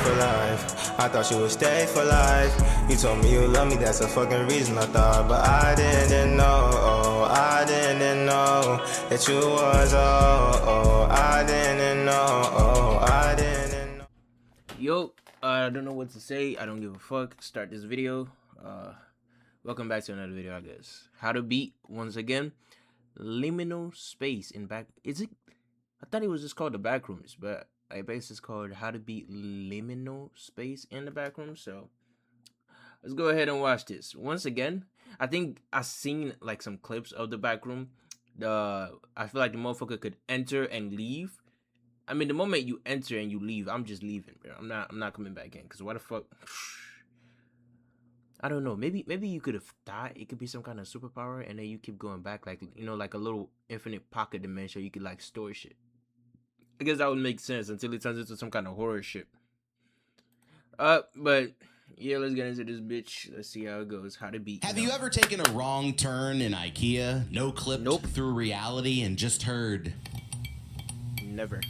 for life. I thought you would stay for life. You told me you love me, that's a fucking reason I thought. But I didn't know, oh, I didn't know that you was, I didn't know, I didn't know. Yo, I don't know what to say. I don't give a fuck. Start this video. Welcome back to another video, I guess. How to beat, once again, liminal space in back. Is it? I thought it was just called the Backrooms, but I guess it's called how to beat liminal space in the Backrooms. So let's go ahead and watch this. Once again, I think I've seen like some clips of the Backroom. I feel like the motherfucker could enter and leave. I mean, the moment you enter and you leave, I'm just leaving, bro. I'm not coming back in. Cause why the fuck? I don't know. Maybe you could have thought it could be some kind of superpower, and then you keep going back, like, you know, like a little infinite pocket dimension. You could like store shit. I guess that would make sense until it turns into some kind of horror shit. But yeah, let's get into this bitch. Let's see how it goes. How to beat. Have you ever taken a wrong turn in IKEA, no-clipped through reality, and just heard? Never.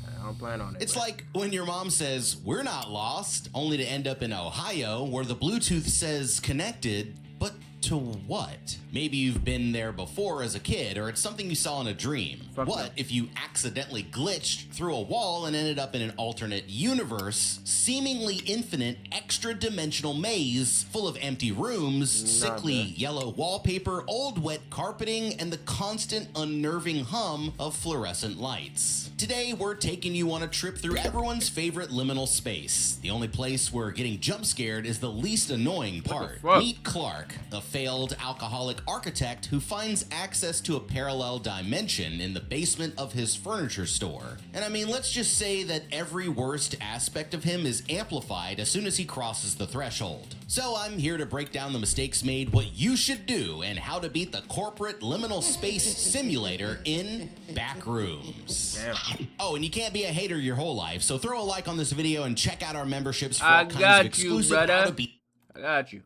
I don't plan on it. It's like when your mom says, "We're not lost," only to end up in Ohio, where the Bluetooth says connected, but to what? Maybe you've been there before as a kid, or it's something you saw in a dream. What if you accidentally glitched through a wall and ended up in an alternate universe, seemingly infinite, extra-dimensional maze full of empty rooms, sickly yellow wallpaper, old wet carpeting, and the constant unnerving hum of fluorescent lights? Today, we're taking you on a trip through everyone's favorite liminal space. The only place where getting jump scared is the least annoying part. Meet Clark, a failed alcoholic architect who finds access to a parallel dimension in the basement of his furniture store. And I mean, let's just say that every worst aspect of him is amplified as soon as he crosses the threshold. So I'm here to break down the mistakes made, what you should do, and how to beat the corporate liminal space simulator in Backrooms. Oh, and you can't be a hater your whole life, so throw a like on this video and check out our memberships for all kinds of exclusive How to Beat. I got you.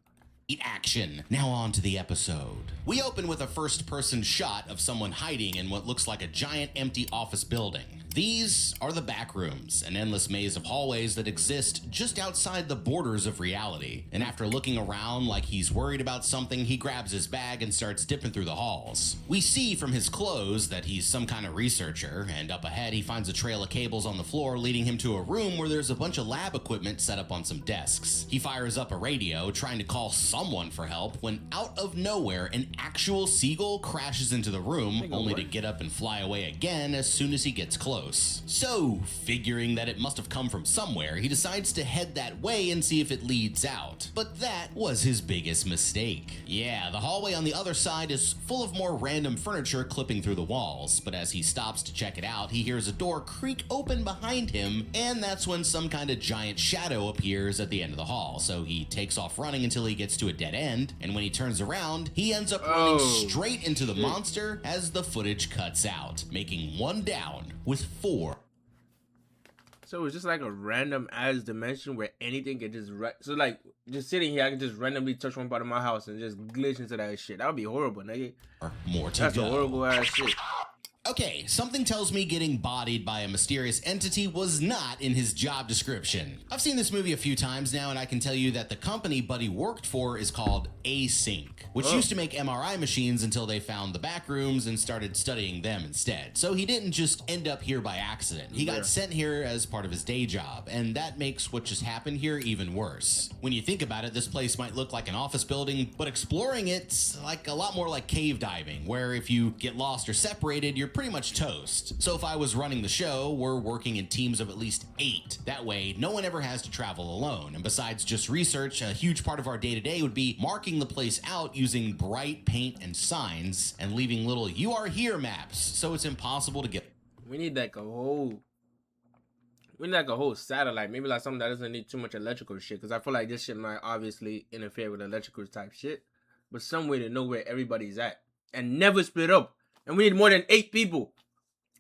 Action. Now on to the episode. We open with a first-person shot of someone hiding in what looks like a giant empty office building. These are the Backrooms, an endless maze of hallways that exist just outside the borders of reality. And after looking around like he's worried about something, he grabs his bag and starts dipping through the halls. We see from his clothes that he's some kind of researcher, and up ahead he finds a trail of cables on the floor leading him to a room where there's a bunch of lab equipment set up on some desks. He fires up a radio trying to call someone for help when out of nowhere an actual seagull crashes into the room, only to get up and fly away again as soon as he gets close. So, figuring that it must have come from somewhere, he decides to head that way and see if it leads out. But that was his biggest mistake. Yeah, the hallway on the other side is full of more random furniture clipping through the walls, but as he stops to check it out, he hears a door creak open behind him, and that's when some kind of giant shadow appears at the end of the hall. So he takes off running until he gets to a dead end, and when he turns around, he ends up running straight into the monster as the footage cuts out, making one down with 4. So it's just like a random ass dimension where anything can just so like just sitting here, I can just randomly touch one part of my house and just glitch into that shit. That would be horrible, nigga. More to That's go. a horrible ass shit. Okay, something tells me getting bodied by a mysterious entity was not in his job description. I've seen this movie a few times now, and I can tell you that the company Buddy worked for is called Async, which used to make MRI machines until they found the Backrooms and started studying them instead. So he didn't just end up here by accident. He got sent here as part of his day job, and that makes what just happened here even worse. When you think about it, this place might look like an office building, but exploring it's like a lot more like cave diving, where if you get lost or separated, you're pretty much toast. So if I was running the show, we're working in teams of at least 8. That way, no one ever has to travel alone. And besides just research, a huge part of our day-to-day would be marking the place out using bright paint and signs and leaving little "you are here" maps, so it's impossible to get. We need like a whole satellite, maybe like something that doesn't need too much electrical shit, because I feel like this shit might obviously interfere with electrical type shit, but some way to know where everybody's at and never split up. And we need more than 8 people.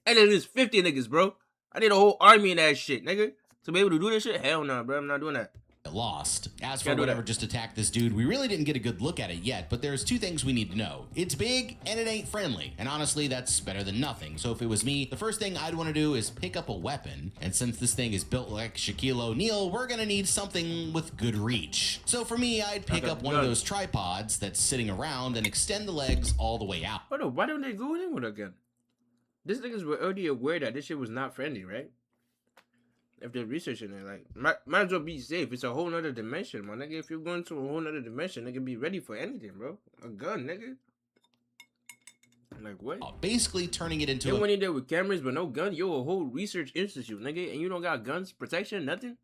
And at least 50 niggas, bro. I need a whole army in that shit, nigga. To be able to do this shit? Hell no, bro. I'm not doing that. lost. As for Gotta do whatever that. just attacked this dude, we really didn't get a good look at it yet, but there's two things we need to know. It's big and it ain't friendly, and honestly that's better than nothing. So if it was me, the first thing I'd want to do is pick up a weapon, and since this thing is built like Shaquille O'Neal, we're gonna need something with good reach. So for me, I'd pick up one of those tripods that's sitting around and extend the legs all the way out. Hold on, why don't they go in with a gun? This niggas were already aware that this shit was not friendly, right? If they're researching it, like, might as well be safe. It's a whole nother dimension, my nigga. If you're going to a whole nother dimension, nigga, be ready for anything, bro. A gun, nigga. Like, what? Basically turning it into You went in there with cameras but no gun? You're a whole research institute, nigga, and you don't got guns, protection, nothing?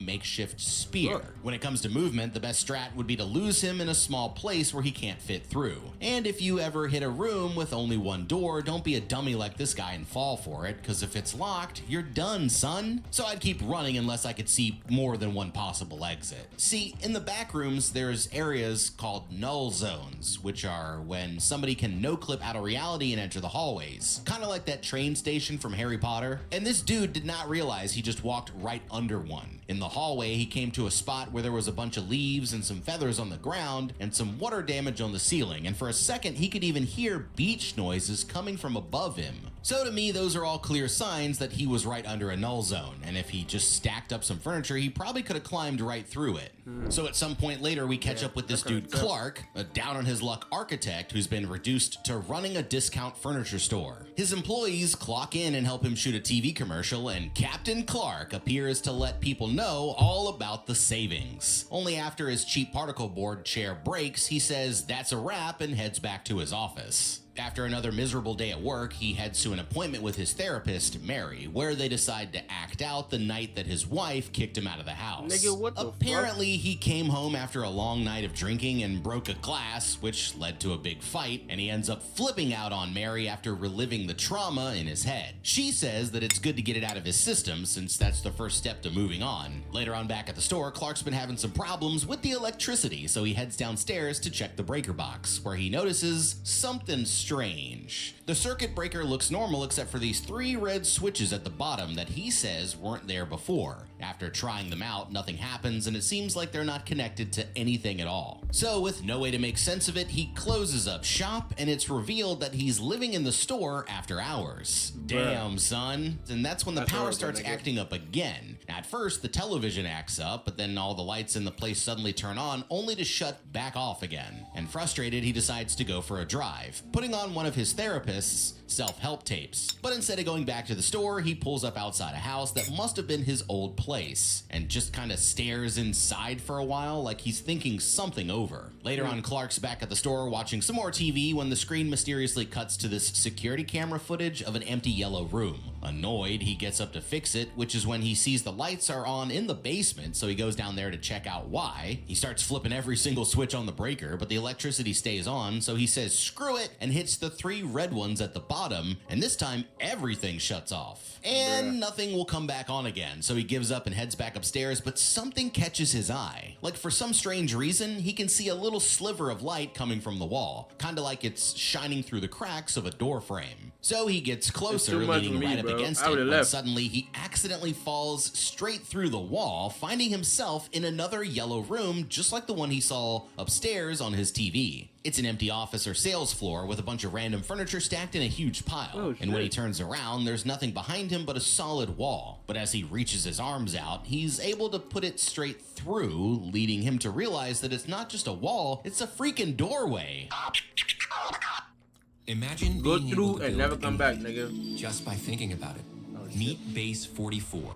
makeshift spear. Look. When it comes to movement, the best strat would be to lose him in a small place where he can't fit through. And if you ever hit a room with only one door, don't be a dummy like this guy and fall for it, because if it's locked, you're done, son. So I'd keep running unless I could see more than one possible exit. See, in the back rooms, there's areas called null zones, which are when somebody can no-clip out of reality and enter the hallways. Kind of like that train station from Harry Potter. And this dude did not realize he just walked right under one. In the hallway, he came to a spot where there was a bunch of leaves and some feathers on the ground and some water damage on the ceiling, and for a second he could even hear beach noises coming from above him. So to me, those are all clear signs that he was right under a null zone, and if he just stacked up some furniture, he probably could have climbed right through it. So at some point later, we catch up with this dude Clark, a down-on-his-luck architect who's been reduced to running a discount furniture store. His employees clock in and help him shoot a TV commercial, and Captain Clark appears to let people know all about the savings. Only after his cheap particle board chair breaks, he says that's a wrap and heads back to his office. After another miserable day at work, he heads to an appointment with his therapist, Mary, where they decide to act out the night that his wife kicked him out of the house. Nigga, what the Apparently, he came home after a long night of drinking and broke a glass, which led to a big fight, and he ends up flipping out on Mary after reliving the trauma in his head. She says that it's good to get it out of his system, since that's the first step to moving on. Later on back at the store, Clark's been having some problems with the electricity, so he heads downstairs to check the breaker box, where he notices something strange. The circuit breaker looks normal except for these 3 red switches at the bottom that he says weren't there before. After trying them out, nothing happens, and it seems like they're not connected to anything at all. So with no way to make sense of it, he closes up shop, and it's revealed that he's living in the store after hours. Damn, son. And that's when the power starts acting up again. At first, the television acts up, but then all the lights in the place suddenly turn on, only to shut back off again. And frustrated, he decides to go for a drive, putting on one of his therapist's self-help tapes. But instead of going back to the store, he pulls up outside a house that must have been his old place, and just kind of stares inside for a while like he's thinking something over. Later on, Clark's back at the store watching some more TV when the screen mysteriously cuts to this security camera footage of an empty yellow room. Annoyed, he gets up to fix it, which is when he sees the lights are on in the basement, so he goes down there to check out why. He starts flipping every single switch on the breaker, but the electricity stays on, so he says screw it and hits the 3 red ones at the bottom, and this time everything shuts off. And nothing will come back on again, so he gives up and heads back upstairs, but something catches his eye. Like, for some strange reason, he can see a little sliver of light coming from the wall, kinda like it's shining through the cracks of a door frame. So he gets closer, leaning right up against it, when suddenly he accidentally falls straight through the wall, finding himself in another yellow room just like the one he saw upstairs on his TV. It's an empty office or sales floor with a bunch of random furniture stacked in a huge pile. And when he turns around, there's nothing behind him but a solid wall. But as he reaches his arms out, he's able to put it straight through, leading him to realize that it's not just a wall, it's a freaking doorway. Imagine Go being through able to and build never come back, anything nigga. just by thinking about it. Meet Base 44.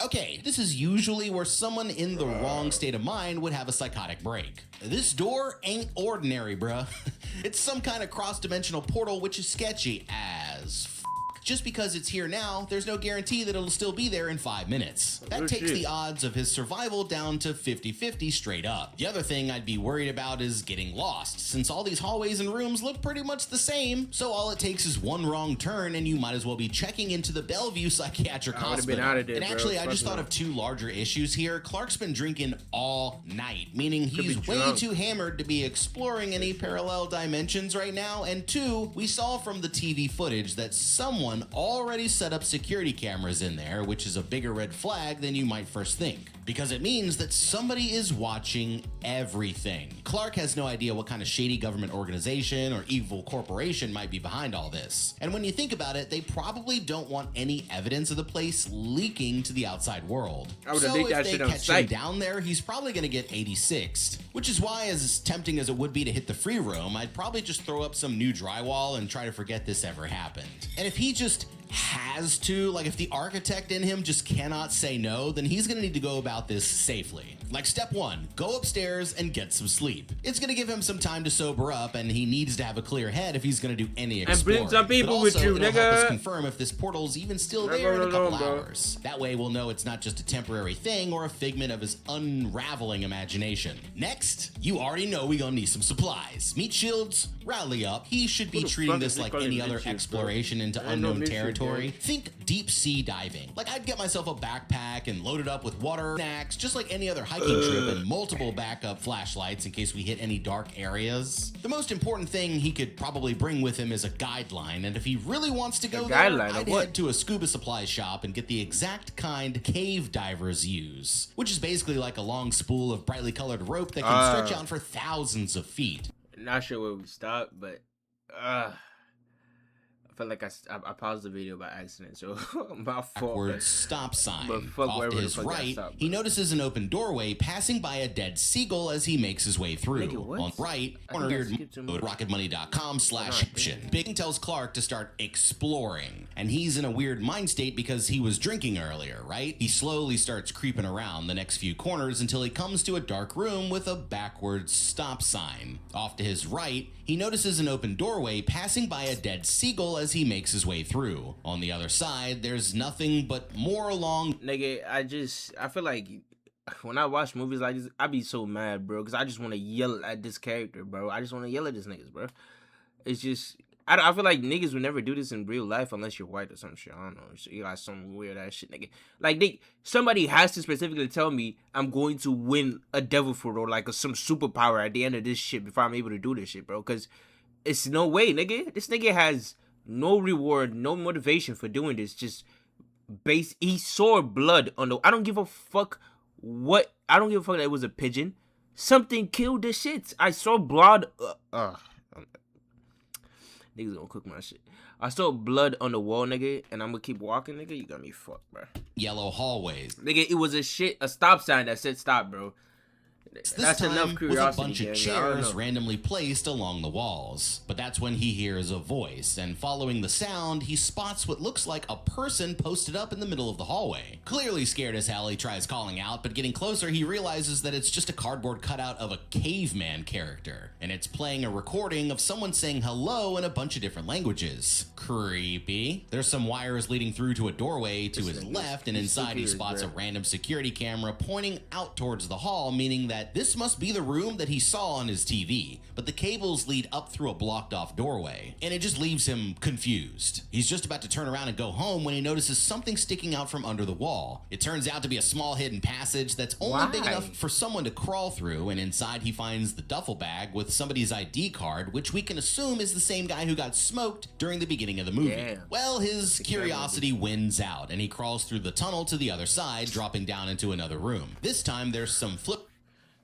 Okay, this is usually where someone in the wrong state of mind would have a psychotic break. This door ain't ordinary, bruh. It's some kind of cross-dimensional portal which is sketchy as f***. Just because it's here now, there's no guarantee that it'll still be there in 5 minutes. That takes the odds of his survival down to 50-50 straight up. The other thing I'd be worried about is getting lost, since all these hallways and rooms look pretty much the same, so all it takes is one wrong turn and you might as well be checking into the Bellevue Psychiatric Hospital. Been out of there, and actually, I just thought of 2 larger issues here. Clark's been drinking all night, meaning he's way too hammered to be exploring any parallel dimensions right now, and 2, we saw from the TV footage that someone already set up security cameras in there, which is a bigger red flag than you might first think. because it means that somebody is watching everything. Clark has no idea what kind of shady government organization or evil corporation might be behind all this. And when you think about it, they probably don't want any evidence of the place leaking to the outside world. So if they catch him down there, he's probably gonna get 86'd. Which is why, as tempting as it would be to hit the free roam, I'd probably just throw up some new drywall and try to forget this ever happened. And if he just has to, like if the architect in him just cannot say no, then he's gonna need to go about this safely. Like step 1, go upstairs and get some sleep. It's gonna give him some time to sober up, and he needs to have a clear head if he's gonna do any exploring. And bring some people with you, it'll nigga. help us confirm if this portal's even still there in a couple hours. That way we'll know it's not just a temporary thing or a figment of his unraveling imagination. Next, you already know we gonna need some supplies. Meat shields, rally up. He should be treating this like any other exploration into unknown territory. Think deep sea diving. Like I'd get myself a backpack and load it up with water, snacks, just like any other hiking trip, and multiple backup flashlights in case we hit any dark areas. The most important thing he could probably bring with him is a guideline, and if he really wants to go there, I'd head to a scuba supply shop and get the exact kind cave divers use, which is basically like a long spool of brightly colored rope that can stretch out for thousands of feet. Not sure where we stopped, but I felt like I paused the video by accident, so my fault. Backward stop sign. Off to his right, he notices an open doorway passing by a dead seagull as he makes his way through. On right, rocketmoney.com/action. Big tells Clark to start exploring, and he's in a weird mind state because he was drinking earlier, right? He slowly starts creeping around the next few corners until he comes to a dark room with a backwards stop sign. Off to his right, he notices an open doorway passing by a dead seagull as he makes his way through. On the other side, there's nothing but more along. Nigga, I feel like when I watch movies like this, I be so mad, bro, because I just want to yell at this character, bro. I just want to yell at this niggas, bro. It's just, I feel like niggas would never do this in real life unless you're white or some shit. I don't know. You got some weird ass shit, nigga. Like, somebody has to specifically tell me I'm going to win a devil fruit or like some superpower at the end of this shit before I'm able to do this shit, bro. Because it's no way, nigga. This nigga has no reward, no motivation for doing this. Just he saw blood on the. I don't give a fuck what. I don't give a fuck that it was a pigeon. Something killed the shit. I saw blood. Niggas gonna cook my shit. I saw blood on the wall, nigga, and I'm gonna keep walking, nigga. You got me fucked, bro. Yellow hallways. Nigga, it was a stop sign that said stop, bro. That's enough curiosity. With a bunch of chairs randomly placed along the walls. But that's when he hears a voice, and following the sound, he spots what looks like a person posted up in the middle of the hallway. Clearly scared as hell, he tries calling out, but getting closer, he realizes that it's just a cardboard cutout of a caveman character, and it's playing a recording of someone saying hello in a bunch of different languages. Creepy. There's some wires leading through to a doorway to his left, and inside he spots a random security camera pointing out towards the hall, meaning that this must be the room that he saw on his TV, but the cables lead up through a blocked off doorway, and it just leaves him confused. He's just about to turn around and go home when he notices something sticking out from under the wall. It turns out to be a small hidden passage that's only big enough for someone to crawl through, and inside he finds the duffel bag with somebody's ID card, which we can assume is the same guy who got smoked during the beginning of the movie. Damn. Well, his curiosity wins out, and he crawls through the tunnel to the other side, dropping down into another room. This time there's some flip.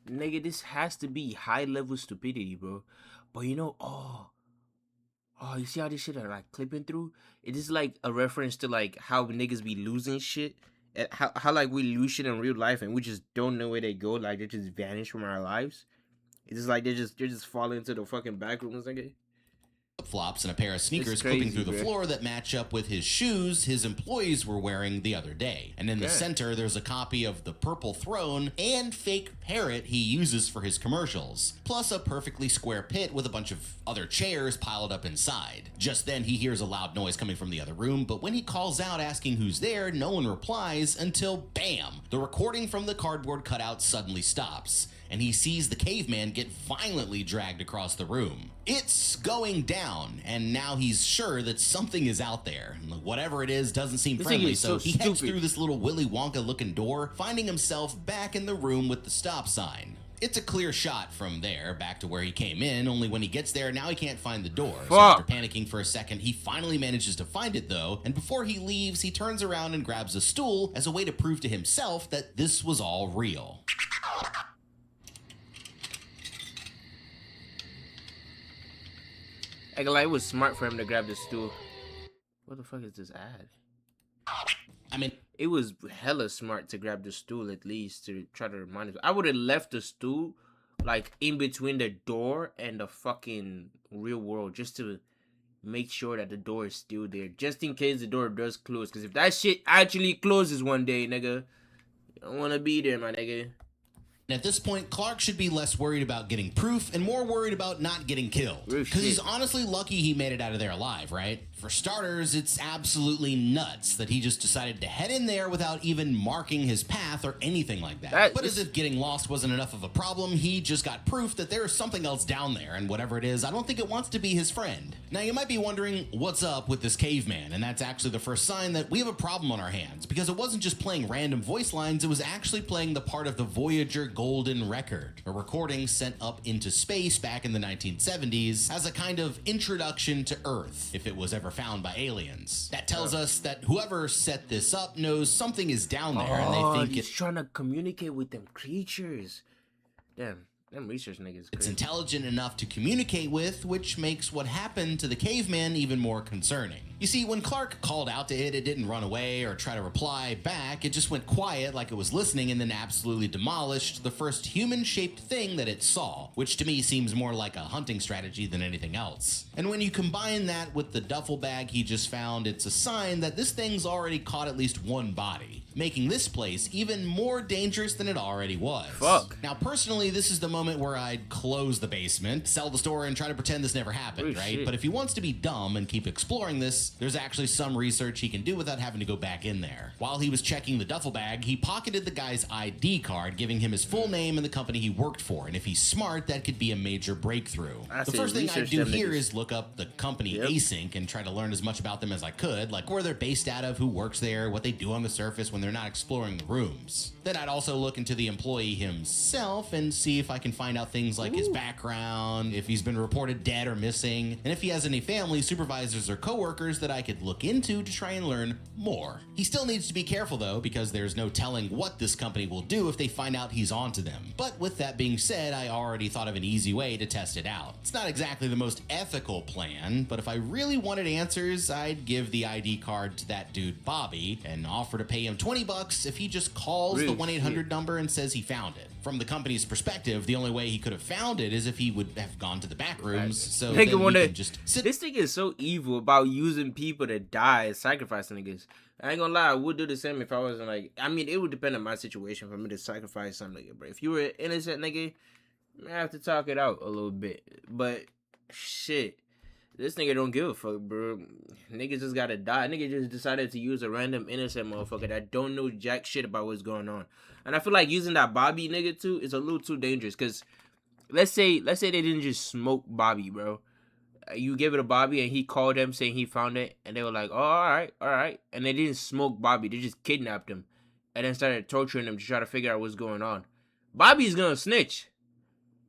Nigga, this has to be high-level stupidity, bro. But you know, you see how this shit are like clipping through? It is like a reference to like how niggas be losing shit. And how like we lose shit in real life and we just don't know where they go. Like they just vanish from our lives. It's just like they're just falling into the fucking backrooms, nigga. Flops and a pair of sneakers clipping through the floor that match up with his shoes his employees were wearing the other day. And in the center, there's a copy of the Purple Throne and fake parrot he uses for his commercials, plus a perfectly square pit with a bunch of other chairs piled up inside. Just then, he hears a loud noise coming from the other room, but when he calls out asking who's there, no one replies until, bam, the recording from the cardboard cutout suddenly stops, and he sees the caveman get violently dragged across the room. It's going down, and now he's sure that something is out there. Whatever it is doesn't seem friendly, so he heads through this little Willy Wonka-looking door, finding himself back in the room with the stop sign. It's a clear shot from there back to where he came in, only when he gets there, now he can't find the door. So Fuck. after panicking for a second, he finally manages to find it though, and before he leaves, he turns around and grabs a stool as a way to prove to himself that this was all real. Like, it was smart for him to grab the stool. What the fuck is this ad? I mean, It was hella smart to grab the stool at least to try to remind us. I would have left the stool like in between the door and the fucking real world just to make sure that the door is still there. Just in case the door does close. Because if that shit actually closes one day, nigga, you don't want to be there, my nigga. at this point, Clark should be less worried about getting proof and more worried about not getting killed. Because he's honestly lucky he made it out of there alive, right? For starters, it's absolutely nuts that he just decided to head in there without even marking his path or anything like that. But as if getting lost wasn't enough of a problem, he just got proof that there's something else down there, and whatever it is, I don't think it wants to be his friend. Now, you might be wondering what's up with this caveman, and that's actually the first sign that we have a problem on our hands, because it wasn't just playing random voice lines, it was actually playing the part of the Voyager Golden Record, a recording sent up into space back in the 1970s as a kind of introduction to Earth, if it was ever found by aliens. That tells us that whoever set this up knows something is down there, and they think he's trying to communicate with them creatures. Damn, them research niggas. It's intelligent enough to communicate with, which makes what happened to the caveman even more concerning. You see, when Clark called out to it, it didn't run away or try to reply back. It just went quiet like it was listening and then absolutely demolished the first human-shaped thing that it saw, which to me seems more like a hunting strategy than anything else. And when you combine that with the duffel bag he just found, it's a sign that this thing's already caught at least one body, making this place even more dangerous than it already was. Fuck. Now, personally, this is the moment where I'd close the basement, sell the store, and try to pretend this never happened, right? Shit. But if he wants to be dumb and keep exploring this, there's actually some research he can do without having to go back in there. While he was checking the duffel bag, he pocketed the guy's ID card, giving him his full name and the company he worked for, and if he's smart, that could be a major breakthrough. The first thing I'd do here is look up the company Async and try to learn as much about them as I could, like where they're based out of, who works there, what they do on the surface when they're not exploring the rooms. Then I'd also look into the employee himself and see if I can find out things like his background, if he's been reported dead or missing, and if he has any family, supervisors, or coworkers that I could look into to try and learn more. He still needs to be careful though, because there's no telling what this company will do if they find out he's onto them. But with that being said, I already thought of an easy way to test it out. It's not exactly the most ethical plan, but if I really wanted answers, I'd give the ID card to that dude Bobby and offer to pay him $20 if he just calls the 1-800 number and says he found it. From the company's perspective, the only way he could have found it is if he would have gone to the Backrooms, so then he can just sit. This thing is so evil about using people to die and sacrificing niggas. I ain't gonna lie, I would do the same if I wasn't like, I mean, it would depend on my situation for me to sacrifice some nigga, bro. If you were an innocent nigga, I have to talk it out a little bit. But shit, this nigga don't give a fuck, bro. Nigga just gotta die. Nigga just decided to use a random innocent motherfucker that don't know jack shit about what's going on. And I feel like using that Bobby nigga too is a little too dangerous. Cause let's say they didn't just smoke Bobby, bro. You give it to Bobby and he called them saying he found it, and they were like, oh, all right. And they didn't smoke Bobby. They just kidnapped him and then started torturing him to try to figure out what's going on. Bobby's gonna snitch.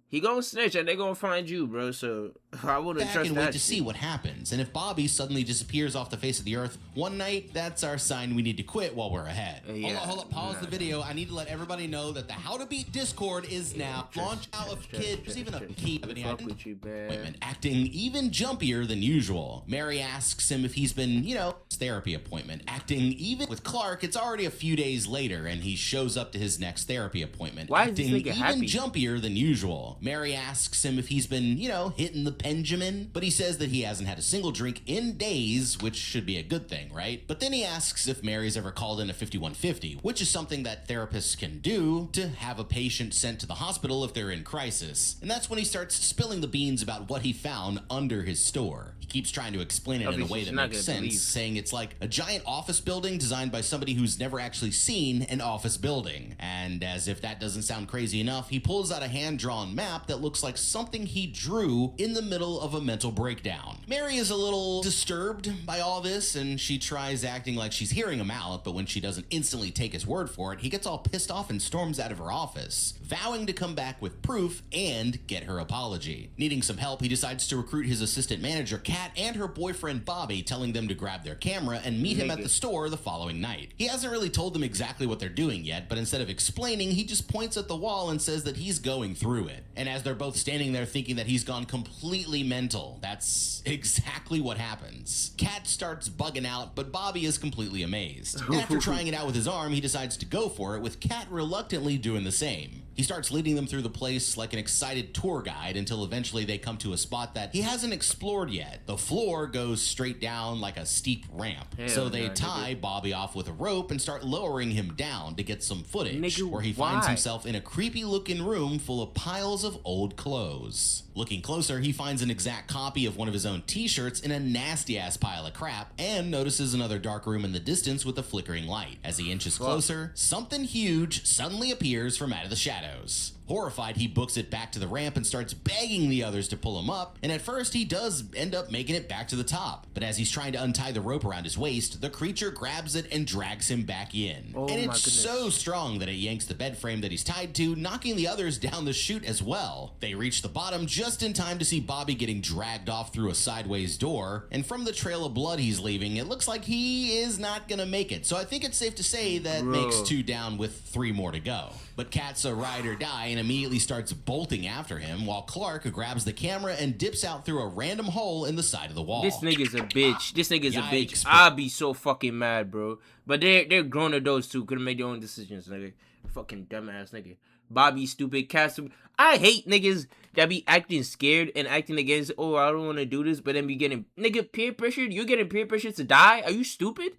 He gonna snitch and they gonna find you, bro. So I wouldn't trust that. Wait to see what happens. And if Bobby suddenly disappears off the face of the earth one night, that's our sign we need to quit while we're ahead. Hold up, pause the video. I need to let everybody know that the How to Beat Discord is now launched out of kids, even a key appointment, acting even jumpier than usual. Mary asks him if he's been, his therapy appointment, acting even with Clark. It's already a few days later, and he shows up to his next therapy appointment, acting even jumpier than usual. Mary asks him if he's been, hitting the Benjamin, but he says that he hasn't had a single drink in days, which should be a good thing, right? But then he asks if Mary's ever called in a 5150, which is something that therapists can do to have a patient sent to the hospital if they're in crisis. And that's when he starts spilling the beans about what he found under his store. He keeps trying to explain it in a way that makes sense, saying it's like a giant office building designed by somebody who's never actually seen an office building. And as if that doesn't sound crazy enough, he pulls out a hand-drawn map map that looks like something he drew in the middle of a mental breakdown. Mary is a little disturbed by all this, and she tries acting like she's hearing him out, but when she doesn't instantly take his word for it, he gets all pissed off and storms out of her office, vowing to come back with proof and get her apology. Needing some help, he decides to recruit his assistant manager, Kat, and her boyfriend, Bobby, telling them to grab their camera and meet him at the store the following night. He hasn't really told them exactly what they're doing yet, but instead of explaining, he just points at the wall and says that he's going through it. And as they're both standing there thinking that he's gone completely mental, that's exactly what happens. Kat starts bugging out, but Bobby is completely amazed. And after trying it out with his arm, he decides to go for it, with Kat reluctantly doing the same. He starts leading them through the place like an excited tour guide until eventually they come to a spot that he hasn't explored yet. The floor goes straight down like a steep ramp. So they tie Bobby off with a rope and start lowering him down to get some footage, where he finds himself in a creepy looking room full of piles of old clothes. Looking closer, he finds an exact copy of one of his own t-shirts in a nasty ass pile of crap, and notices another dark room in the distance with a flickering light. As he inches closer, something huge suddenly appears from out of the shadows. Horrified, he books it back to the ramp and starts begging the others to pull him up, and at first he does end up making it back to the top. But as he's trying to untie the rope around his waist, the creature grabs it and drags him back in. And it's so strong that it yanks the bed frame that he's tied to, knocking the others down the chute as well. They reach the bottom just in time to see Bobby getting dragged off through a sideways door, and from the trail of blood he's leaving, it looks like he is not gonna make it. So I think it's safe to say that makes 2 down with 3 more to go. But Kat's a ride or die and immediately starts bolting after him, while Clark grabs the camera and dips out through a random hole in the side of the wall. This nigga's a bitch. This nigga's a bitch. I'll be so fucking mad, bro. But they're grown adults too. Could've made their own decisions, nigga. Fucking dumbass nigga. Bobby stupid, Cat stupid. I hate niggas that be acting scared and acting against, oh, I don't want to do this, but then be getting, nigga, peer pressured? You getting peer pressured to die? Are you stupid?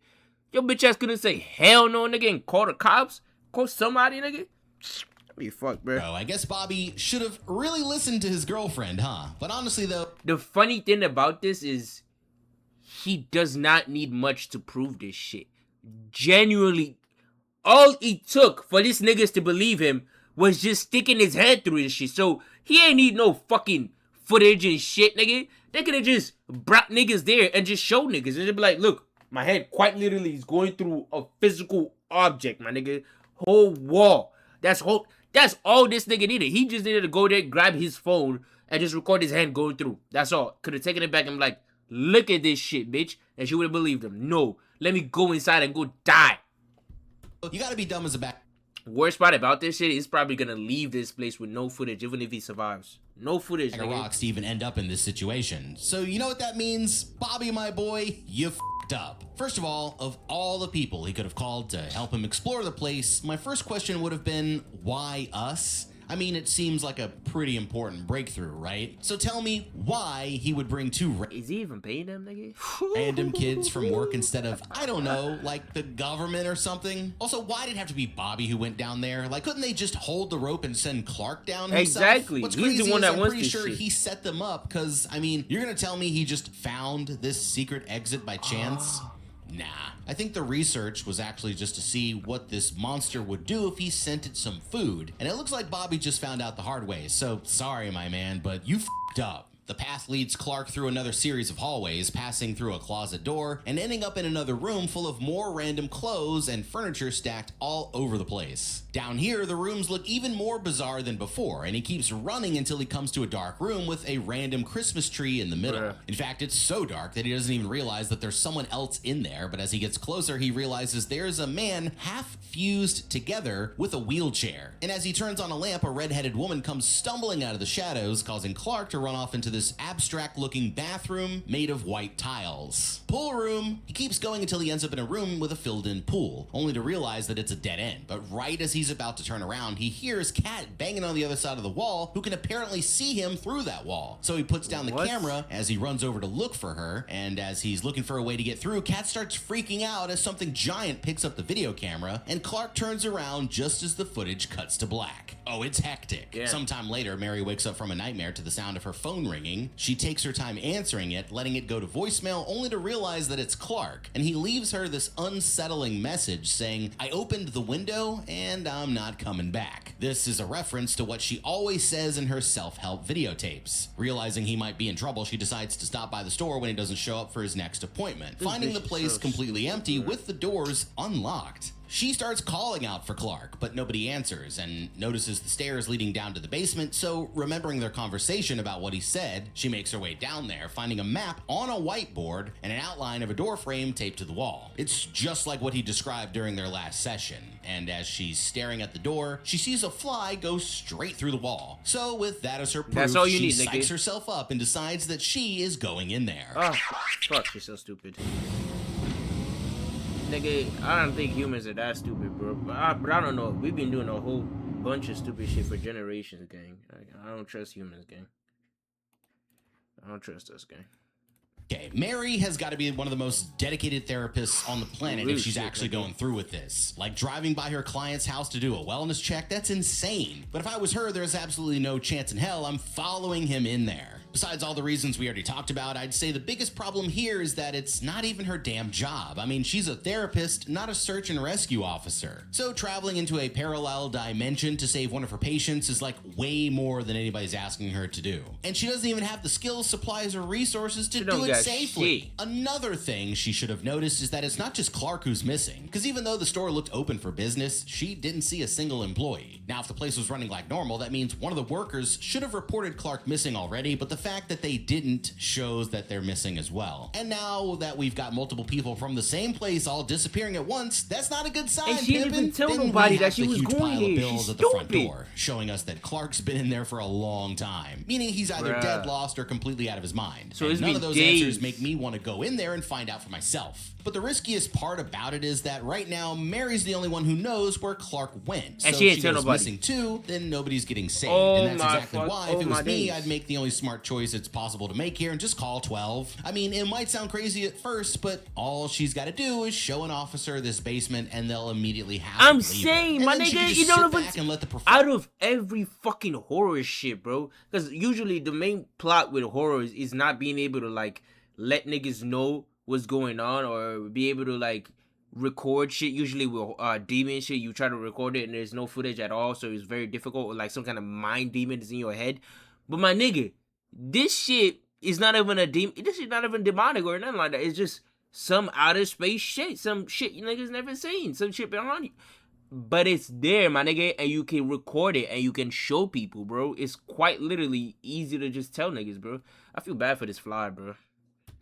Your bitch ass couldn't say hell no, nigga, and call the cops? Call somebody, nigga? What the fuck, bro? I guess Bobby should have really listened to his girlfriend, huh? But honestly, though, the funny thing about this is he does not need much to prove this shit. Genuinely, all it took for this niggas to believe him was just sticking his head through this shit. So he ain't need no fucking footage and shit, nigga. They could have just brought niggas there and just showed niggas. And they'd be like, look, my head quite literally is going through a physical object, my nigga. Whole wall. That's all this nigga needed. He just needed to go there, grab his phone, and just record his hand going through. That's all. Could have taken it back and be like, look at this shit, bitch. And she would have believed him. No. Let me go inside and go die. You gotta be dumb as a back. Worst part about this shit is probably gonna leave this place with no footage, even if he survives. No footage, nigga. Rocks to even end up in this situation. So you know what that means? Bobby, my boy, you f***ed up. First of all the people he could have called to help him explore the place, my first question would have been, why us? I mean, it seems like a pretty important breakthrough, right? So tell me why he would bring 2 Is he even paying them, nigga? random kids from work instead of, I don't know, like the government or something? Also, why did it have to be Bobby who went down there? Like, couldn't they just hold the rope and send Clark down himself? Exactly. What's He's crazy the one is that I'm wants pretty this sure shit. he set them up, because, I mean, you're gonna tell me he just found this secret exit by chance? Nah. I think the research was actually just to see what this monster would do if he sent it some food. And it looks like Bobby just found out the hard way. So sorry, my man, but you f***ed up. The path leads Clark through another series of hallways, passing through a closet door, and ending up in another room full of more random clothes and furniture stacked all over the place. Down here, the rooms look even more bizarre than before, and he keeps running until he comes to a dark room with a random Christmas tree in the middle. In fact, it's so dark that he doesn't even realize that there's someone else in there, but as he gets closer, he realizes there's a man half fused together with a wheelchair. And as he turns on a lamp, a red-headed woman comes stumbling out of the shadows, causing Clark to run off into this abstract-looking bathroom made of white tiles. Pool room. He keeps going until he ends up in a room with a filled-in pool, only to realize that it's a dead end. But right as he's about to turn around, he hears Kat banging on the other side of the wall, who can apparently see him through that wall. So he puts down the camera as he runs over to look for her, and as he's looking for a way to get through, Kat starts freaking out as something giant picks up the video camera, and Clark turns around just as the footage cuts to black. Oh, it's hectic. Sometime later, Mary wakes up from a nightmare to the sound of her phone ringing, ringing. She takes her time answering it, letting it go to voicemail, only to realize that it's Clark, and he leaves her this unsettling message saying, "I opened the window and I'm not coming back." This is a reference to what she always says in her self-help videotapes. Realizing he might be in trouble, she decides to stop by the store when he doesn't show up for his next appointment, finding the place completely empty with the doors unlocked. She starts calling out for Clark, but nobody answers and notices the stairs leading down to the basement, so remembering their conversation about what he said, she makes her way down there, finding a map on a whiteboard and an outline of a door frame taped to the wall. It's just like what he described during their last session, and as she's staring at the door, she sees a fly go straight through the wall. So with that as her proof, That's all you she need, psychs nigga. herself up and decides that she is going in there. Oh, fuck, you're so stupid. Nigga, I don't think humans are that stupid, bro. But I don't know. We've been doing a whole bunch of stupid shit for generations, gang. I don't trust humans, gang. I don't trust us, gang. Okay, Mary has got to be one of the most dedicated therapists on the planet if she's actually going through with this. Like driving by her client's house to do a wellness check, that's insane. But if I was her, there's absolutely no chance in hell I'm following him in there. Besides all the reasons we already talked about, I'd say the biggest problem here is that it's not even her damn job. I mean, she's a therapist, not a search and rescue officer. So traveling into a parallel dimension to save one of her patients is like way more than anybody's asking her to do. And she doesn't even have the skills, supplies, or resources to do it safely. Shit. Another thing she should have noticed is that it's not just Clark who's missing, because even though the store looked open for business, she didn't see a single employee. Now, if the place was running like normal, that means one of the workers should have reported Clark missing already, but the fact that they didn't shows that they're missing as well. And now that we've got multiple people from the same place all disappearing at once, that's not a good sign. And she didn't even tell Then nobody we that have she the was huge going pile of here. bills She's at the front stupid. door, showing us that Clark's been in there for a long time, meaning he's either dead, lost, or completely out of his mind. So And it's none been of those days. answers make me want to go in there and find out for myself. But the riskiest part about it is that right now, Mary's the only one who knows where Clark went. And So she if ain't tell goes nobody. missing too, then nobody's getting saved. Oh and that's my exactly fuck- why, oh if it my was me, days. I'd make the only smart choice it's possible to make here and just call 12. I mean, it might sound crazy at first, but all she's got to do is show an officer this basement and they'll immediately have I'm to believe saying, her. my And then she nigga, can just you don't sit even back and let the out of every fucking horror shit, bro. Because usually the main plot with horror is not being able to like let niggas know what's going on or be able to like record shit. Usually with demon shit, you try to record it and there's no footage at all, so it's very difficult. Or like some kind of mind demon is in your head. But my nigga, this shit is not even a demon. This is not even demonic or nothing like that. It's just some outer space shit, some shit you niggas never seen, some shit behind you. But it's there, my nigga, and you can record it and you can show people, bro. It's quite literally easy to just tell niggas, bro. I feel bad for this fly, bro.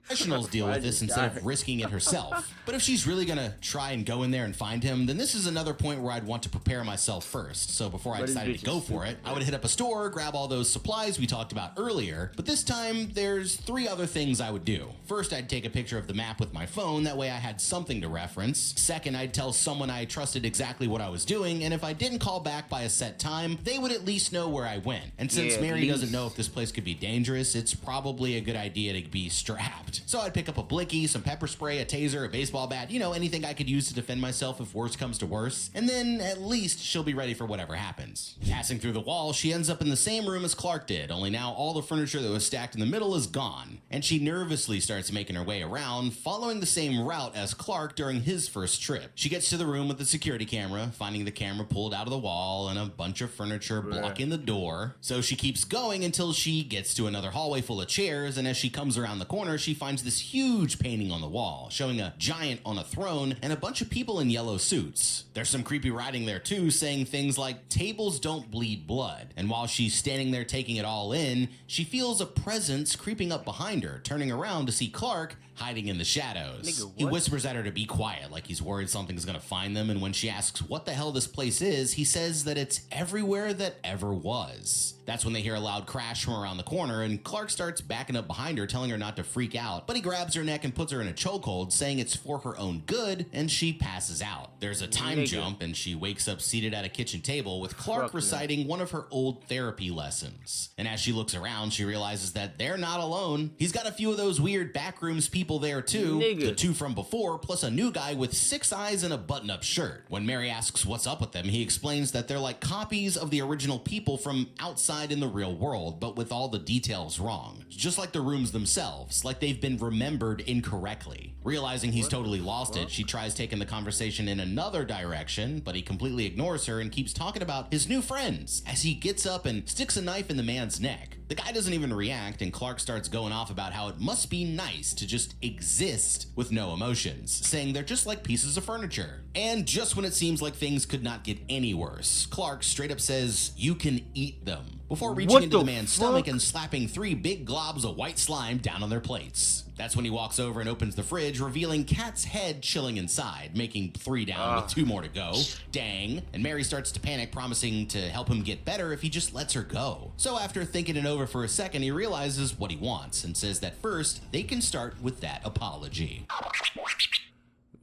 Professionals deal with this instead of risking it herself. But if she's really gonna try and go in there and find him, then this is another point where I'd want to prepare myself first. So before I decided to go for it, I would hit up a store, grab all those supplies we talked about earlier. But this time, there's 3 other things I would do. First, I'd take a picture of the map with my phone, that way I had something to reference. Second, I'd tell someone I trusted exactly what I was doing, and if I didn't call back by a set time, they would at least know where I went. And since Mary doesn't know if this place could be dangerous, it's probably a good idea to be strapped. So I'd pick up a blicky, some pepper spray, a taser, a baseball bat, you know, anything I could use to defend myself if worse comes to worse. And then at least she'll be ready for whatever happens. Passing through the wall, she ends up in the same room as Clark did, only now all the furniture that was stacked in the middle is gone. And she nervously starts making her way around, following the same route as Clark during his first trip. She gets to the room with the security camera, finding the camera pulled out of the wall and a bunch of furniture blocking the door. So she keeps going until she gets to another hallway full of chairs, and as she comes around the corner, she finds this huge painting on the wall, showing a giant on a throne and a bunch of people in yellow suits. There's some creepy writing there too, saying things like, "Tables don't bleed blood." And while she's standing there taking it all in, she feels a presence creeping up behind her, turning around to see Clark hiding in the shadows. Nigga, he what? whispers at her to be quiet, like he's worried something's gonna find them, and when she asks what the hell this place is, he says that it's everywhere that ever was. That's when they hear a loud crash from around the corner, and Clark starts backing up behind her, telling her not to freak out, but he grabs her neck and puts her in a chokehold, saying it's for her own good, and she passes out. There's a time jump, and she wakes up seated at a kitchen table with Clark reciting one of her old therapy lessons. And as she looks around, she realizes that they're not alone. He's got a few of those weird Backrooms people people there too. Nigga. The two from before, plus a new guy with 6 eyes and a button-up shirt. When Mary asks what's up with them, he explains that they're like copies of the original people from outside in the real world, but with all the details wrong. Just like the rooms themselves, like they've been remembered incorrectly. Realizing he's totally lost it, she tries taking the conversation in another direction, but he completely ignores her and keeps talking about his new friends as he gets up and sticks a knife in the man's neck. The guy doesn't even react, and Clark starts going off about how it must be nice to just exist with no emotions, saying they're just like pieces of furniture. And just when it seems like things could not get any worse, Clark straight up says, "You can eat them," before reaching into the man's stomach and slapping 3 big globs of white slime down on their plates. That's when he walks over and opens the fridge, revealing Kat's head chilling inside, making 3 down with 2 more to go. Dang. And Mary starts to panic, promising to help him get better if he just lets her go. So after thinking it over for a second, he realizes what he wants and says that first, they can start with that apology.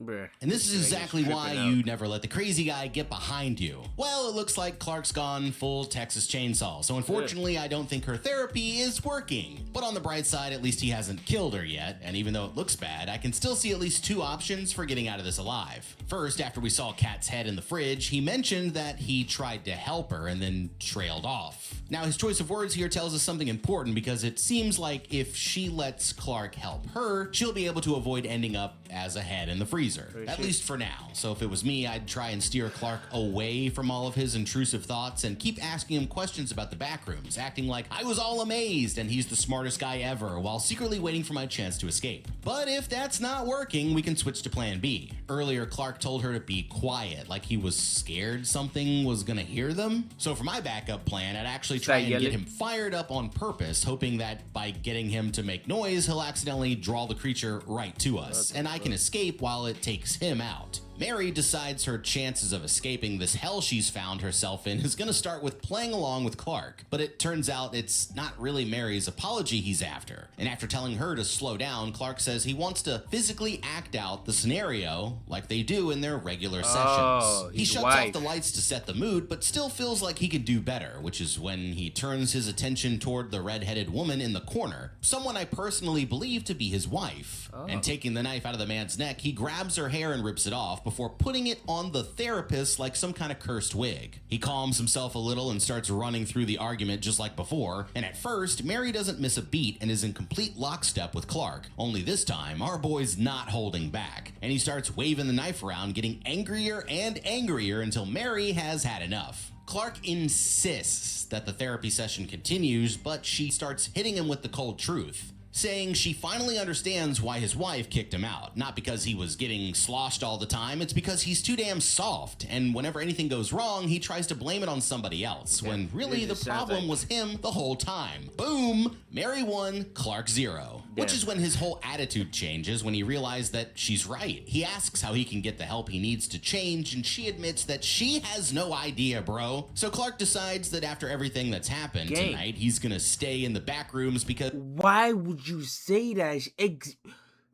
Bruh. And this is exactly why you never let the crazy guy get behind you. Well, it looks like Clark's gone full Texas Chainsaw, so unfortunately I don't think her therapy is working. But on the bright side, at least he hasn't killed her yet, and even though it looks bad, I can still see at least 2 options for getting out of this alive. First, after we saw Kat's head in the fridge, he mentioned that he tried to help her and then trailed off. Now, his choice of words here tells us something important because it seems like if she lets Clark help her, she'll be able to avoid ending up as a head in the freezer. At least for now. So if it was me, I'd try and steer Clark away from all of his intrusive thoughts and keep asking him questions about the backrooms, acting like I was all amazed and he's the smartest guy ever, while secretly waiting for my chance to escape. But if that's not working, we can switch to plan B. Earlier, Clark told her to be quiet, like he was scared something was gonna hear them. So for my backup plan, I'd actually try and get him fired up on purpose, hoping that by getting him to make noise, he'll accidentally draw the creature right to us, and I can escape while it takes him out. Mary decides her chances of escaping this hell she's found herself in is gonna start with playing along with Clark, but it turns out it's not really Mary's apology he's after. And after telling her to slow down, Clark says he wants to physically act out the scenario like they do in their regular sessions. He shuts off the lights to set the mood, but still feels like he could do better, which is when he turns his attention toward the red-headed woman in the corner, someone I personally believe to be his wife. And taking the knife out of the man's neck, he grabs her hair and rips it off before putting it on the therapist like some kind of cursed wig. He calms himself a little and starts running through the argument just like before, and at first, Mary doesn't miss a beat and is in complete lockstep with Clark. Only this time, our boy's not holding back, and he starts waving the knife around, getting angrier and angrier until Mary has had enough. Clark insists that the therapy session continues, but she starts hitting him with the cold truth, saying she finally understands why his wife kicked him out. Not because he was getting sloshed all the time, it's because he's too damn soft, and whenever anything goes wrong, he tries to blame it on somebody else, when really the problem was him the whole time. Boom! Mary 1, Clark 0. Which is when his whole attitude changes when he realized that she's right. He asks how he can get the help he needs to change, and she admits that she has no idea, bro. So Clark decides that after everything that's happened tonight, he's gonna stay in the back rooms because— Why would you say that?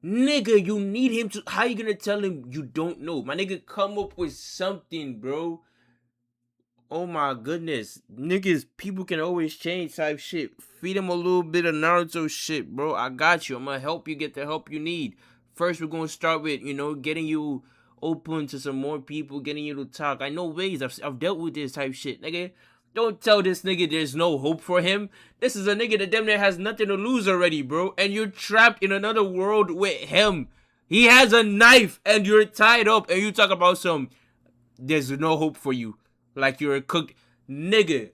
Nigga, you need him to— how you gonna tell him you don't know? My nigga, come up with something, bro. Oh my goodness. Niggas, people can always change type shit. Feed him a little bit of Naruto shit, bro. I got you. I'm gonna help you get the help you need. First, we're gonna start with, you know, getting you open to some more people, getting you to talk. I know ways. I've dealt with this type shit, nigga. Don't tell this nigga there's no hope for him. This is a nigga that damn near has nothing to lose already, bro. And you're trapped in another world with him. He has a knife and you're tied up and you talk about some— there's no hope for you. Like you're a cooked nigga.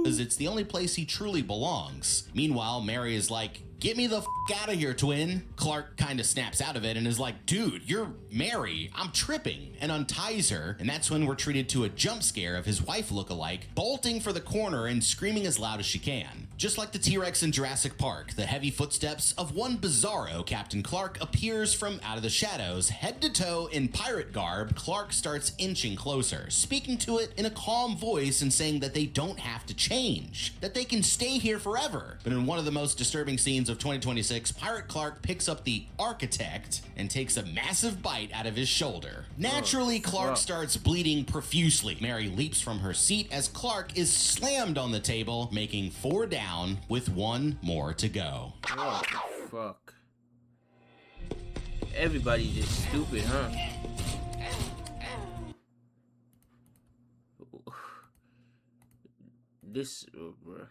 because it's the only place he truly belongs. Meanwhile, Mary is like, "Get me the f out of here, twin." Clark kind of snaps out of it and is like, "Dude, you're Mary. I'm tripping," and unties her. And that's when we're treated to a jump scare of his wife lookalike bolting for the corner and screaming as loud as she can. Just like the T-Rex in Jurassic Park, the heavy footsteps of one bizarro Captain Clark appears from out of the shadows. Head to toe in pirate garb, Clark starts inching closer, speaking to it in a calm voice and saying that they don't have to change, that they can stay here forever. But in one of the most disturbing scenes of 2026, Pirate Clark picks up the architect and takes a massive bite out of his shoulder. Naturally, Clark starts bleeding profusely. Mary leaps from her seat as Clark is slammed on the table, making 4 down with 1 more to go. What the fuck? Everybody just stupid, huh? This, bro.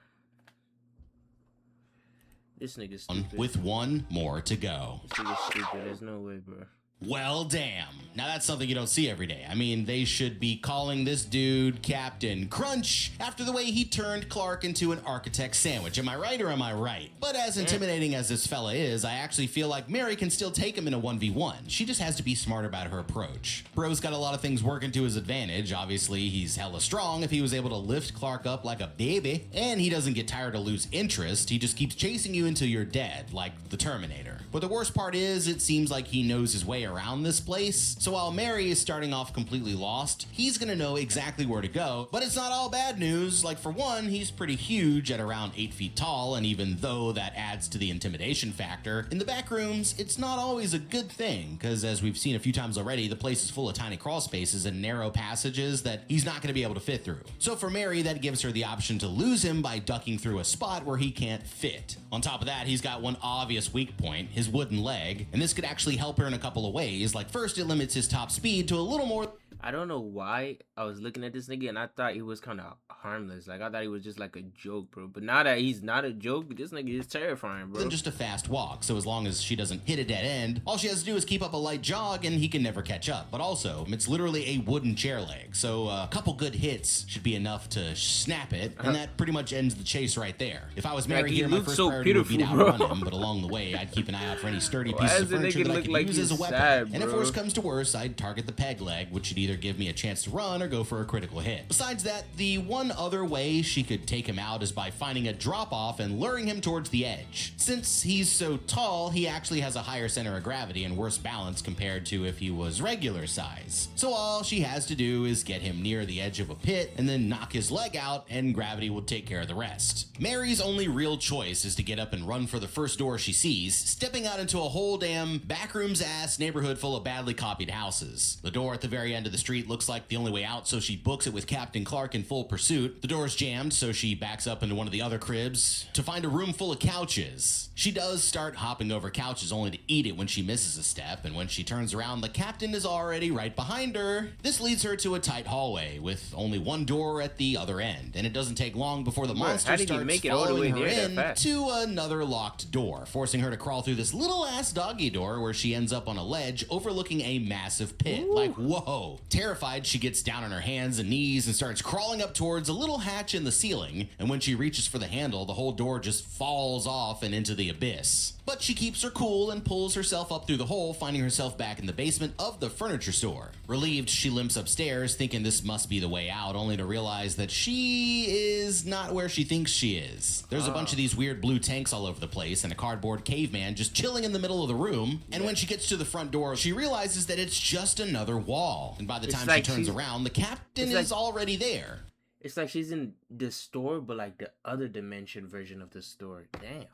This nigga's stupid. With one more to go. This nigga's stupid. There's no way, bro. Well, damn. Now that's something you don't see every day. I mean, they should be calling this dude Captain Crunch after the way he turned Clark into an architect sandwich. Am I right or am I right? But as intimidating as this fella is, I actually feel like Mary can still take him in a 1v1. She just has to be smart about her approach. Bro's got a lot of things working to his advantage. Obviously, he's hella strong if he was able to lift Clark up like a baby, and he doesn't get tired or lose interest. He just keeps chasing you until you're dead, like the Terminator. But the worst part is, it seems like he knows his way around this place. So while Mary is starting off completely lost, he's gonna know exactly where to go. But it's not all bad news. Like, for one, he's pretty huge at around 8 feet tall, and even though that adds to the intimidation factor, in the back rooms, it's not always a good thing, because as we've seen a few times already, the place is full of tiny crawl spaces and narrow passages that he's not gonna be able to fit through. So for Mary, that gives her the option to lose him by ducking through a spot where he can't fit. On top of that, he's got one obvious weak point, his wooden leg, and this could actually help her in a couple of ways. Like, first, it limits his top speed to a little more. I don't know why I was looking at this nigga and I thought he was kind of harmless. Like, I thought he was just like a joke, bro. But now that he's not a joke, this nigga is terrifying, bro. Than just a fast walk. So as long as she doesn't hit a dead end, all she has to do is keep up a light jog and he can never catch up. But also, it's literally a wooden chair leg. So a couple good hits should be enough to snap it. And that pretty much ends the chase right there. If I was Mary Like, here, my first priority would be to outrun him. But along the way, I'd keep an eye out for any sturdy pieces of furniture that I could use as a weapon. Sad, and if worse comes to worse, I'd target the peg leg, which should either give me a chance to run or go for a critical hit. Besides that, the one other way she could take him out is by finding a drop-off and luring him towards the edge. Since he's so tall, he actually has a higher center of gravity and worse balance compared to if he was regular size. So all she has to do is get him near the edge of a pit and then knock his leg out, and gravity will take care of the rest. Mary's only real choice is to get up and run for the first door she sees, stepping out into a whole damn backrooms-ass neighborhood full of badly copied houses. The door at the very end of the street looks like the only way out, so she books it with Captain Clark in full pursuit. The door's jammed, so she backs up into one of the other cribs to find a room full of couches. She does start hopping over couches only to eat it when she misses a step, and when she turns around, the captain is already right behind her. This leads her to a tight hallway with only one door at the other end, and it doesn't take long before the monster starts following her in to another locked door, forcing her to crawl through this little ass doggy door where she ends up on a ledge overlooking a massive pit. Ooh. Like, whoa. Terrified, she gets down on her hands and knees and starts crawling up towards a little hatch in the ceiling, and when she reaches for the handle, the whole door just falls off and into the abyss. But she keeps her cool and pulls herself up through the hole, finding herself back in the basement of the furniture store. Relieved, she limps upstairs, thinking this must be the way out, only to realize that she is not where she thinks she is. There's a bunch of these weird blue tanks all over the place, and a cardboard caveman just chilling in the middle of the room, and when she gets to the front door, she realizes that it's just another wall, and by the time she turns around, the captain is already there. It's like she's in the store, but like the other dimension version of the store. Damn.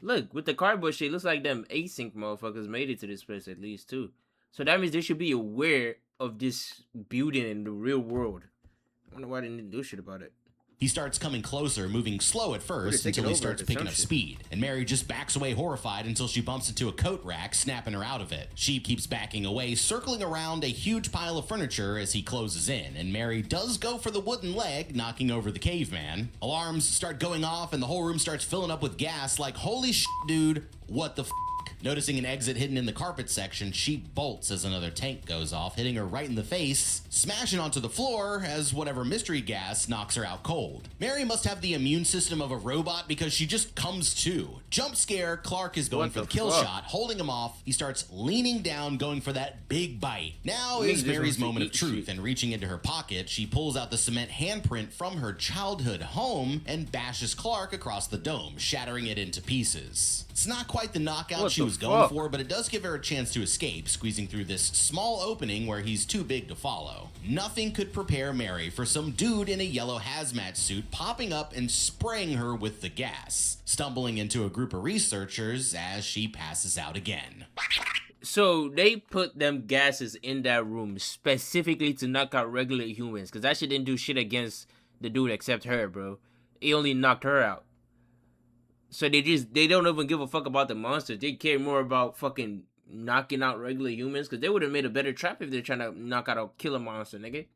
Look, with the cardboard shit, looks like them async motherfuckers made it to this place at least, too. So that means they should be aware of this building in the real world. I wonder why they didn't do shit about it. He starts coming closer, moving slow at first until he starts picking up speed. And Mary just backs away horrified until she bumps into a coat rack, snapping her out of it. She keeps backing away, circling around a huge pile of furniture as he closes in. And Mary does go for the wooden leg, knocking over the caveman. Alarms start going off and the whole room starts filling up with gas like, holy shit, dude, what the f***? Noticing an exit hidden in the carpet section, she bolts as another tank goes off, hitting her right in the face, smashing onto the floor as whatever mystery gas knocks her out cold. Mary must have the immune system of a robot because she just comes to. Jump scare, Clark is going for the kill shot, holding him off. He starts leaning down, going for that big bite. Now is Mary's moment of truth, and reaching into her pocket, she pulls out the cement handprint from her childhood home and bashes Clark across the dome, shattering it into pieces. It's not quite the knockout she was going for, but it does give her a chance to escape, squeezing through this small opening where he's too big to follow. Nothing could prepare Mary for some dude in a yellow hazmat suit popping up and spraying her with the gas, stumbling into a group of researchers as she passes out again. So they put them gases in that room specifically to knock out regular humans, because that shit didn't do shit against the dude except her, bro. It only knocked her out. So they don't even give a fuck about the monsters. They care more about fucking knocking out regular humans, because they would have made a better trap if they're trying to knock out a killer monster, nigga.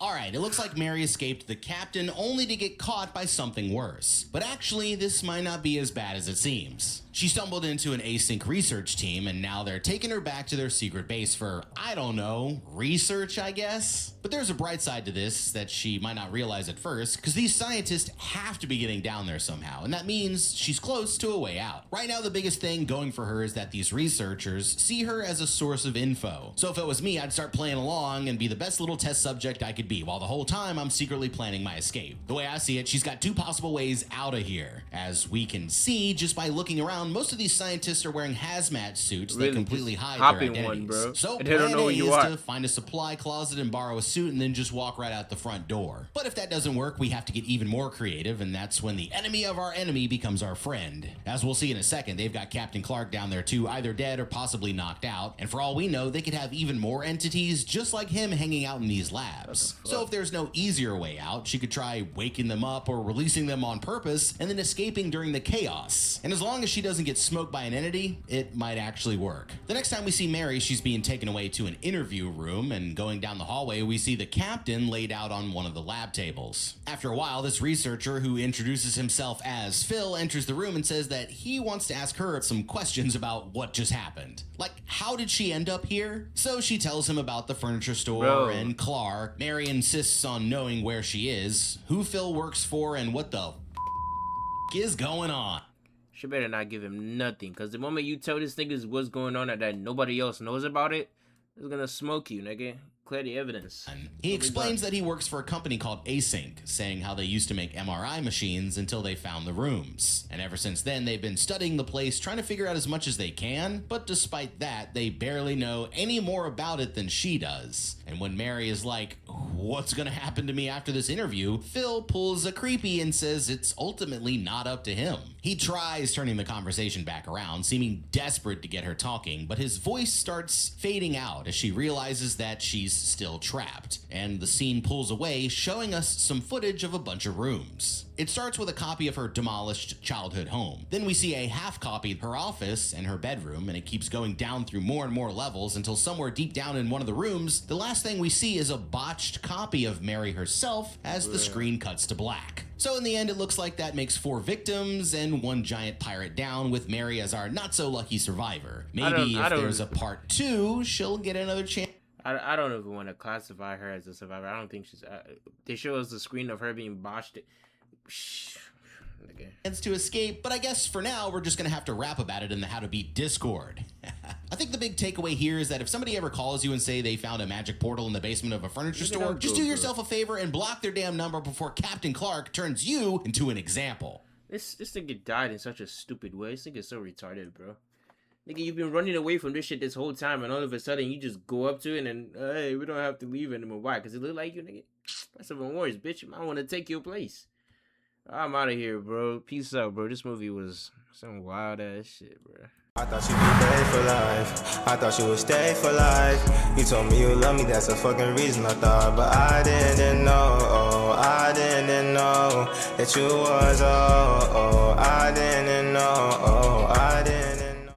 Alright, it looks like Mary escaped the captain only to get caught by something worse. But actually, this might not be as bad as it seems. She stumbled into an async research team, and now they're taking her back to their secret base for, I don't know, research, I guess? But there's a bright side to this that she might not realize at first, because these scientists have to be getting down there somehow, and that means she's close to a way out. Right now, the biggest thing going for her is that these researchers see her as a source of info. So if it was me, I'd start playing along and be the best little test subject I could be, while the whole time I'm secretly planning my escape. The way I see it, she's got two possible ways out of here. As we can see just by looking around, most of these scientists are wearing hazmat suits that completely hide their identities. One, bro. So they don't know plan A you is are. to find a supply closet and borrow a suit and then just walk right out the front door. But if that doesn't work, we have to get even more creative, and that's when the enemy of our enemy becomes our friend. As we'll see in a second, they've got Captain Clark down there too, either dead or possibly knocked out, and for all we know, they could have even more entities just like him hanging out in these labs. So if there's no easier way out, she could try waking them up or releasing them on purpose and then escaping during the chaos. And as long as she doesn't get smoked by an entity, it might actually work. The next time we see Mary, she's being taken away to an interview room, and going down the hallway, we see the captain laid out on one of the lab tables. After a while, this researcher, who introduces himself as Phil, enters the room and says that he wants to ask her some questions about what just happened. Like, how did she end up here? So she tells him about the furniture store and Clark. Mary insists on knowing where she is, who Phil works for, and what the is going on. She better not give him nothing, because the moment you tell this niggas what's going on that nobody else knows about it, it's gonna smoke you, nigga. Clear the evidence. He explains that he works for a company called Async, saying how they used to make MRI machines until they found the rooms. And ever since then, they've been studying the place, trying to figure out as much as they can, but despite that, they barely know any more about it than she does. And when Mary is like, what's gonna happen to me after this interview, Phil pulls a creepy and says it's ultimately not up to him. He tries turning the conversation back around, seeming desperate to get her talking, but his voice starts fading out as she realizes that she's still trapped, and the scene pulls away, showing us some footage of a bunch of rooms. It starts with a copy of her demolished childhood home. Then we see a half copy of her office and her bedroom, and it keeps going down through more and more levels until somewhere deep down in one of the rooms, the last thing we see is a botched copy of Mary herself as the screen cuts to black. So in the end, it looks like that makes 4 victims and 1 giant pirate down, with Mary as our not-so-lucky survivor. Maybe if there's a part 2, she'll get another chance. I don't even want to classify her as a survivor. I don't think she's... they show us the screen of her being botched. To escape, but I guess for now we're just gonna have to rap about it in the How to Beat Discord. I think the big takeaway here is that if somebody ever calls you and say they found a magic portal in the basement of a furniture store, just do yourself a favor and block their damn number before Captain Clark turns you into an example. This nigga died in such a stupid way. This nigga's so retarded, bro. Nigga, you've been running away from this shit this whole time, and all of a sudden you just go up to it and hey, we don't have to leave anymore. Why? Because it look like you, nigga. That's even worse, bitch. I want to take your place. I'm out of here, bro. Peace out, bro. This movie was some wild ass shit, bro. I thought you would stay for life. I thought you would stay for life. You told me you love me, that's a fucking reason I thought. But I didn't know, oh, I didn't know that you was, oh, I didn't know, oh,